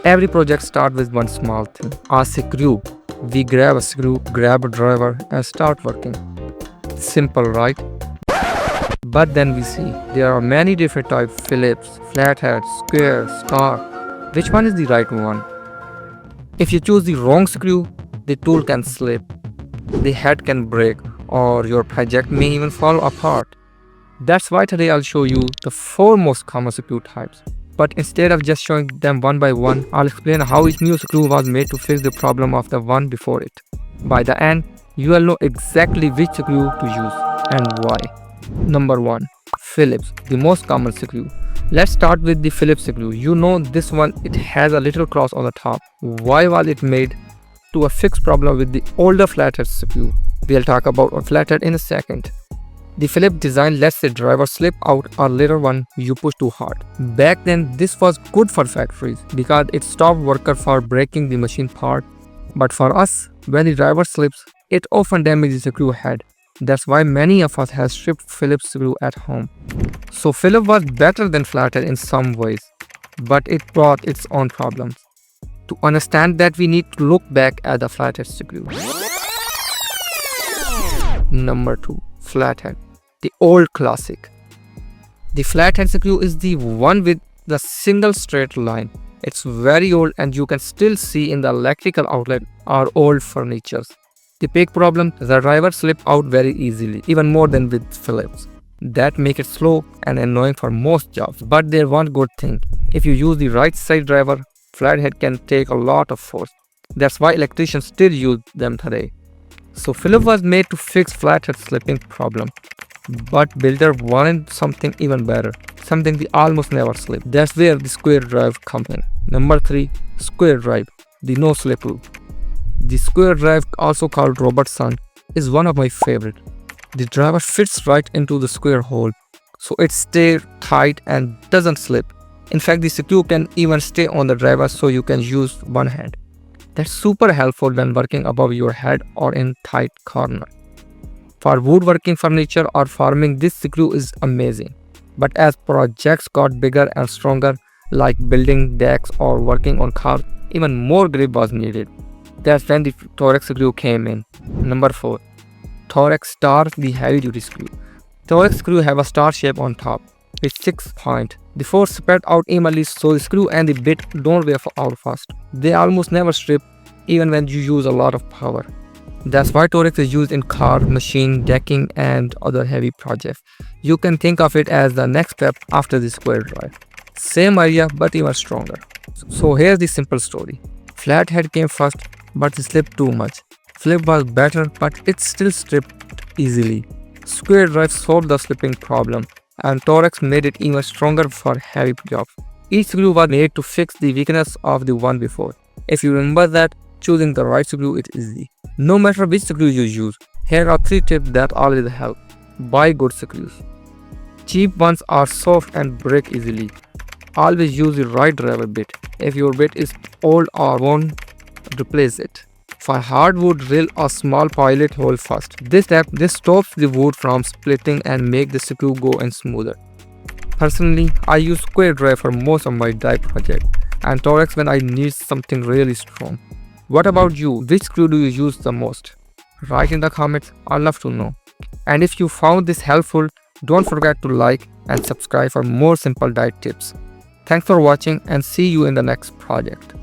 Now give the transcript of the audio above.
Every project starts with one small thing, a screw. We grab a screw, grab a driver, and start working. Simple, right? But then we see there are many different types: Phillips, flathead, square, star. Which one is the right one? If you choose the wrong screw, the tool can slip, the head can break, or your project may even fall apart. That's why today I'll show you the 4 most common screw types. But instead of just showing them one by one, I'll explain how each new screw was made to fix the problem of the one before it. By the end, you will know exactly which screw to use and why. Number 1. Phillips, the most common screw. Let's start with the Phillips screw. You know this one, it has a little cross on the top. Why was it made? To fix problem with the older flathead screw. We'll talk about a flathead in a second. The Phillips design lets the driver slip out a little when you push too hard. Back then, this was good for factories because it stopped workers from breaking the machine part. But for us, when the driver slips, it often damages the screw head. That's why many of us have stripped Phillips screw at home. So Phillips was better than flathead in some ways, but it brought its own problems. To understand that, we need to look back at the flathead screw. Number 2. Flathead, the old classic. The flathead screw is the one with the single straight line. It's very old and you can still see in the electrical outlet or old furniture. The big problem, the driver slips out very easily, even more than with Phillips. That makes it slow and annoying for most jobs. But there's one good thing. If you use the right side driver, flathead can take a lot of force. That's why electricians still use them today. So Phillips was made to fix flathead slipping problem. But builder wanted something even better, something that almost never slip. That's where the square drive comes in. Number 3. Square drive, the no slip rule. The square drive, also called Robertson, is one of my favorite. The driver fits right into the square hole, so it stays tight and doesn't slip. In fact, the screw can even stay on the driver so you can use one hand. That's super helpful when working above your head or in tight corner. For woodworking, furniture or farming, this screw is amazing. But as projects got bigger and stronger, like building decks or working on cars, even more grip was needed. That's when the thorax screw came in. Number 4. Thorax star, the heavy duty screw. Thorax screw have a star shape on top with 6 points. The force spread out evenly so the screw and the bit don't wear out fast. They almost never strip even when you use a lot of power. That's why Thorax is used in car, machine, decking and other heavy projects. You can think of it as the next step after the square drive. Same idea but even stronger. So here's the simple story. Flathead came first, but it slipped too much. Flip was better, but it still stripped easily. Square drive solved the slipping problem, and Thorax made it even stronger for heavy jobs. Each screw was made to fix the weakness of the one before. If you remember that, choosing the right screw is easy. No matter which screw you use, here are 3 tips that always help. Buy good screws. Cheap ones are soft and break easily. Always use the right driver bit. If your bit is old or worn, replace it. For hardwood, drill a small pilot hole first. This stops the wood from splitting and make the screw go in smoother. Personally, I use square drive for most of my die projects and Thorax when I need something really strong. What about you? Which screw do you use the most? Write in the comments, I'd love to know. And if you found this helpful, don't forget to like and subscribe for more simple die tips. Thanks for watching and see you in the next project.